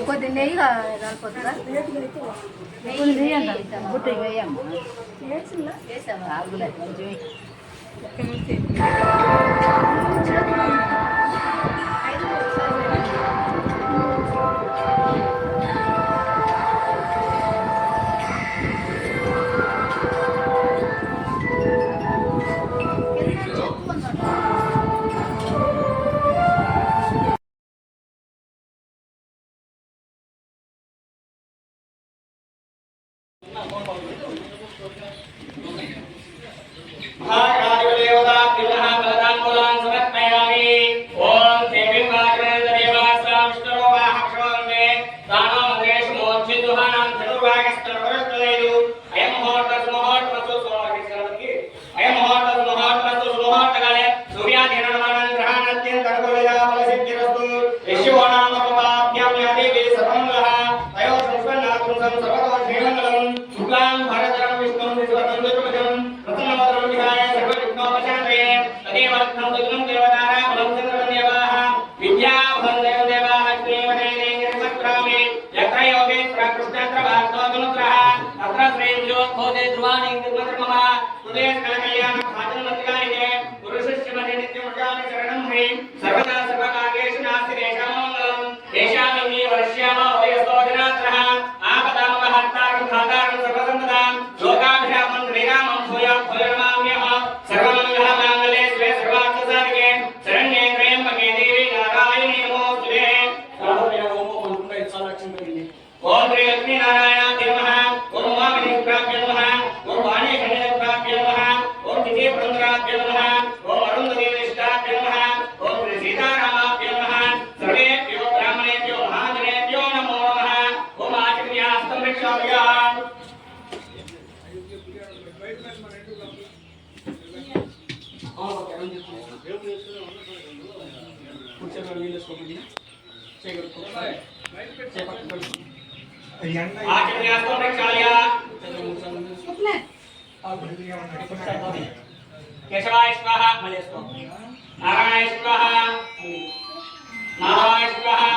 కొద్ది నెయ్యి కలిపోతుందా? నెయ్యి బుట్ట వేయమ్మా. केशवाय स्वाहा नारायणाय स्वाहा नारायणाय स्वाहा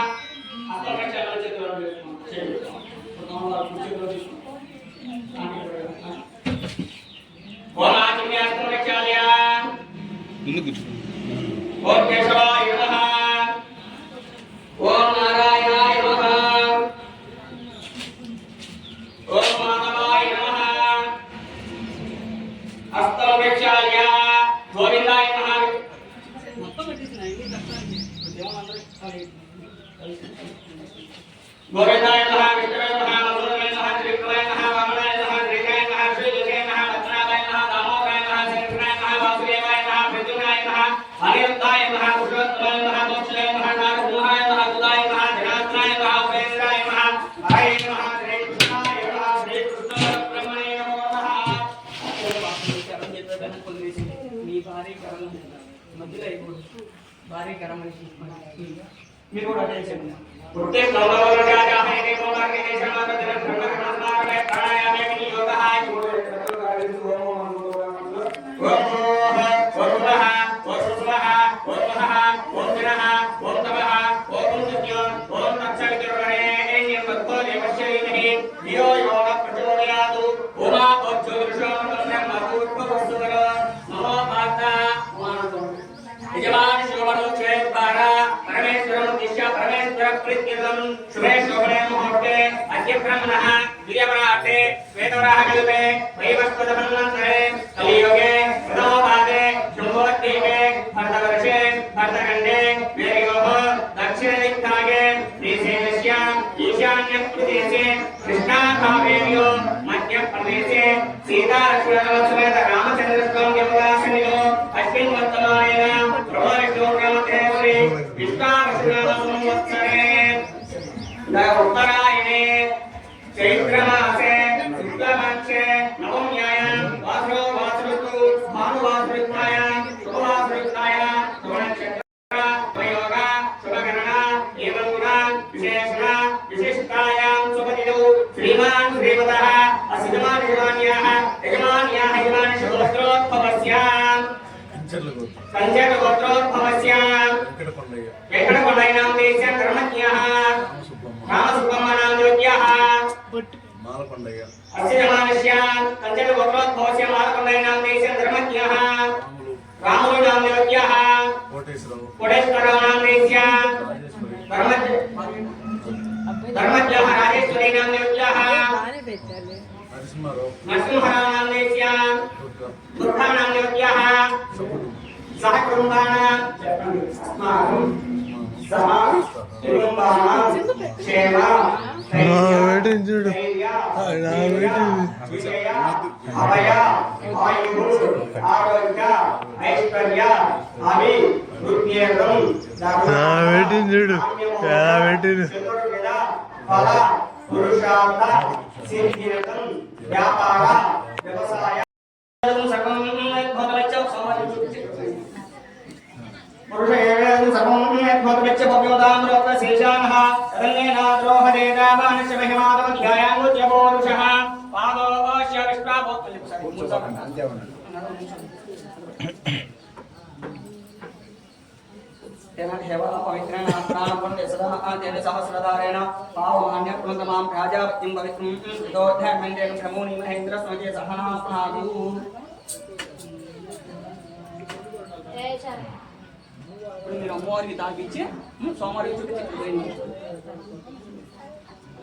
ओम केशवाय नमः ओम नारायणाय नमः ओम माधवाय नमः हस्तमक्षाय गोविंदाय नमः गोविंदाय नमः विष्णुवे नमः मधुराय नमः त्रिविक्रमाय नमः वामनाय नमः त्रिजयाय नमः श्रीजयाय नमः रत्नाय नमः दामोदराय नमः शंकराय नमः वासुदेवाय नमः प्रद्युम्नाय नमः हरिवंताय नमः पुरुषोत्तमाय नमः मोक्षाय नमः नारसिंहाय नमः दुदाय नमः जनार्दनाय नमः उपेन्द्राय नमः हरे नमः श्री कृष्णाय नमः श्री कृष्ण ब्रह्मणे नमो नमः మీ భారీ కరణ మధ్యలో అయిపోదు భారీ కరణ మీరు కూడా అటెన్షన్ పుట్టే నవరజాజామే దేవమార్గే దేశమాత జన బ్రహ్మకర్మస్మాకమే ప్రాణాయామే వినియోగః शुभे शोभने मुहूर्ते अद्य ब्रह्मणः द्वितीयपरार्थे श्वेतवराहकल्पे वैवस्वतमन्वन्तरे कलियुगे प्रथमपादे शम्भोद्दीपे भरतवर्षे भरतखण्डे वेयोः दक्षिणदिक्भागे श्रीशैलस्याम् ईशान्यप्रदेशे कृष्णाभावेर्यो मध्यप्रदेशे सीतालक्ष्मणसमेत रामचन्द्रस्वामी देवदासनिलो अस्मिन् वर्तमानेन प्रभविष्णुर्नामते श्री विष्णुसंवत्सरे उत्तरायणे चैत्रमासे शुक्लपक्षे नवम्यायां वासरो वासरुतु भानुवासरुत्तायां शुभवासरुत्तायां शुभनक्षत्र प्रयोग शुभगणना एवं गुणा विशेषणा विशिष्टायां शुभतिथौ श्रीमान् श्रीमतः असिजमान् यजमान्याः यजमान्याः यजमान् शुभगोत्रोद्भवस्यां कञ्चनगोत्रोद्भवस्यां వెంకటకొండైనాం దేశ్య ధర్మజ్ఞః రామసుబ్బమ్మనాం యోగ్యః మాలకొండయ్య అస్యమానస్యాన్ కంచెల గోత్రోద్భవస్య మాలకొండైనాం దేశ్య ధర్మజ్ఞః రామునాం యోగ్యః కోటేశ్వరనాం దేశ్య ధర్మజ్ఞః రాజేశ్వరీనాం యోగ్యః నరసింహరావు దేశ్య దుర్గానాం యోగ్యః సహ కుటుంబానాం సహ కుటుంబానాం క్షేమ చూడు అభయ ఆయుః ఆరోగ్య ఐశ్వర్య అభి వృద్ధ్యేతం చూడు చతుర్విధ ఫల పురుషార్థ సిద్ధిరతం వ్యాపార వ్యవసాయ సర్వం భవతవచ్చ పురుష ఏవేదం సర్వం భవతవచ్చ భవ్యోదామృత శేషానః తదన్నేనాద్రోహదేదావానస్య మహిమాదవ ధ్యాయాంగుచ్య పౌరుషః పాదోశ్య तेन हेवः पवित्रेण प्राणपुण्य सदा तेन सहस्रधारेण पावमान्य कृतमां प्राजापत्यं पवित्रं कृतोऽध्यात्मन्देन प्रमोनि महेन्द्र स्मजे सहना स्नातु మీరు అమ్మవారికి తాగిచ్చి సోమవారికి చూపించి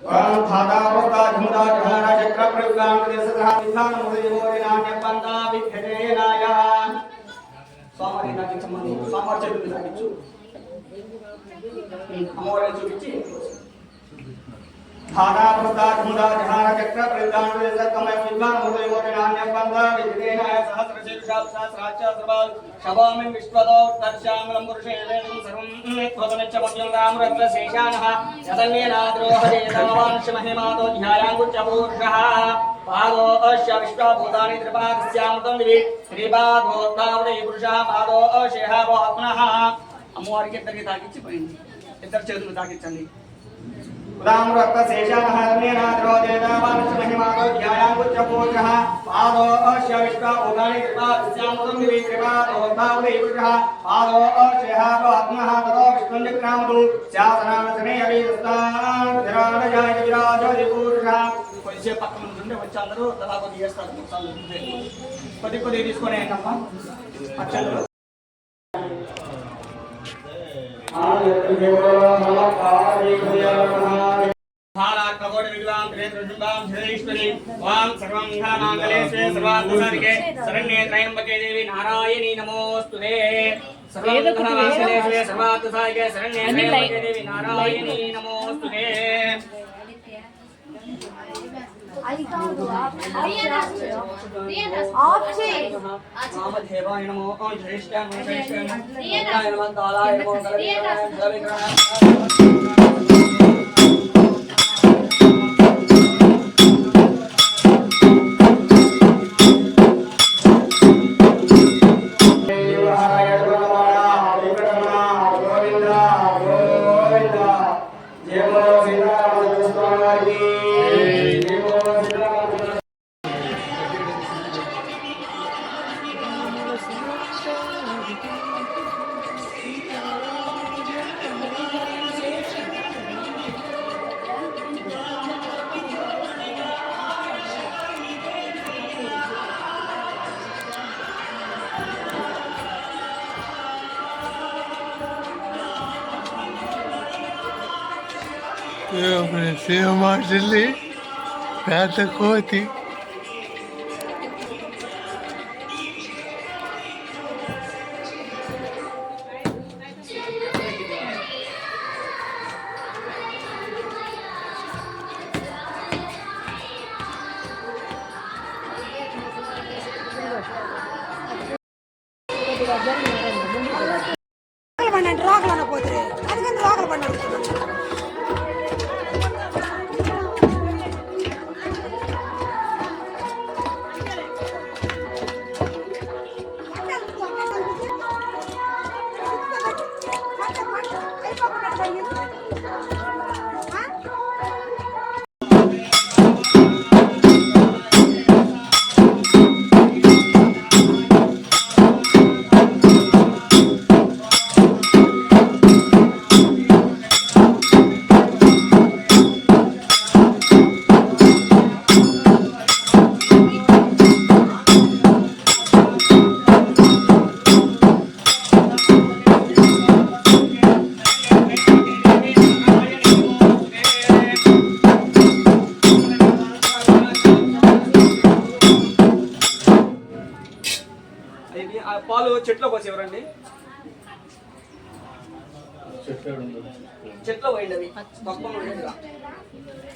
ఓం ధాతావృతా ఝుమదా ఝార చక్ర ప్రయుగాం దేశదః విధాన ముదయోరినాన్య పందా విఘ్నేనాయ సోమవారికి తాగించమని సోమవారి చేతులు తాగించు అమ్మవారికి చూపించి ధాతావృతా ఝుమదా ఝార చక్ర ప్రయుగాం దేశదః విధాన ముదయోరినాన్య పందా విఘ్నేనాయ సహస్రశీర్షా సహస్రాచ సర్వాల్ శవామిన్ విశ్వదోత్తర్శామలం పురుషే వేదం సర్వం త్వతనచ్చ మధ్యం రామరత్న శేషానః యతన్యేనాద్రోహదేదావాంశ మహిమాదో ధ్యాయాంగుచ్చ పూరుషః పాదోశ్య విశ్వభూతాని త్రిపాదస్యామృతం దివి త్రిపాదోత్తావదే పురుషః పాదోశ్యః ఆత్మనః అమ్మవారికి ఇద్దరికి తాకిచ్చి పోయింది ఇద్దరు చేతులు తాకించండి ఉదామృత శేషానః యతన్యేనాద్రోహదేదావాంశ మహిమాదో ధ్యాయాంగుచ్చ పూరుషః పాదోశ్య విశ్వభూతాని త్రిపాదస్యామృతం దివి త్రిపాదోత్తావదే పురుషః పాదోశ్యః ఆత్మనః తతో విష్ణుంజక్రామదు శాసనానసనే అభిస్తాం ధరాణజాయ విరాజోది పురుషః కొద్దిసేపు పక్కన నుండి వచ్చి అందరూ తలా కొద్ది చేస్తారు కొద్ది తీసుకొని ఏంటమ్మా అక్షంతలు శరణ్యే త్రయంబకే దేవి నారాయణీ నమోస్తుతే సర్వార్థసాధికే శరణ్యే త్రయంబకే దేవి నారాయణీ నమోస్తుతే వామదేవాయ నమో జ్యేష్ఠాయ నమో కాలాయ నమో శ్రీమాటల్లి పేద కోతి రోగలు పోతే అందుకని రోగలు పడినాడు చెట్లో పోసి ఎవరండి చెట్లో పోయింది అవి పక్కన ఉండేదిగా.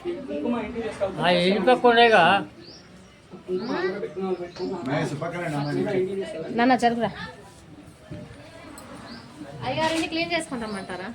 ఈ కుంకుమ ఇంటికి తీసుకెళ్తాం. ఇంటి పక్కనేగా కుంకుమ అందరూ పెట్టుకున్న పెట్టుకున్నాం. ఇంటికి తీసుకెళ్ళండి. నాన్న జరుగురా అయ్యగారిని క్లీన్ చేసుకుంటామంటారా?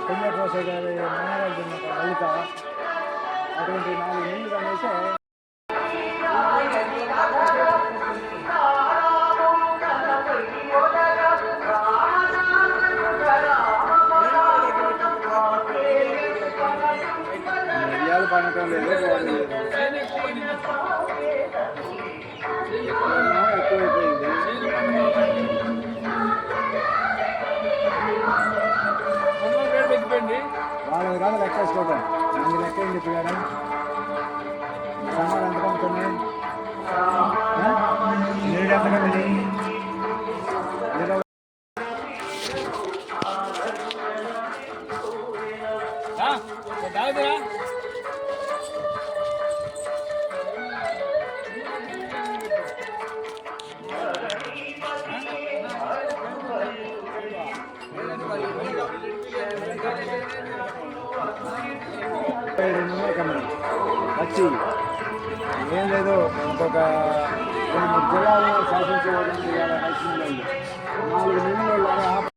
పుణ్యకోశ గారి మనవరాలు లలిత అటువంటి 4 నీళ్ళు అనేసి మర్యాద పడటం లేదు ఎక్కువైపోయింది. వాళ్ళది కాదు లెక్కేసుకోవటం నాకు లెక్క ఏం చెప్పాడు సమాన్ ఎంత పంపుతుంది నీడు ఎంత కదండి వచ్చి ఏం లేదు ఇంకొక 2-3 జిల్లాలో శాసించవడం 4 నెలలు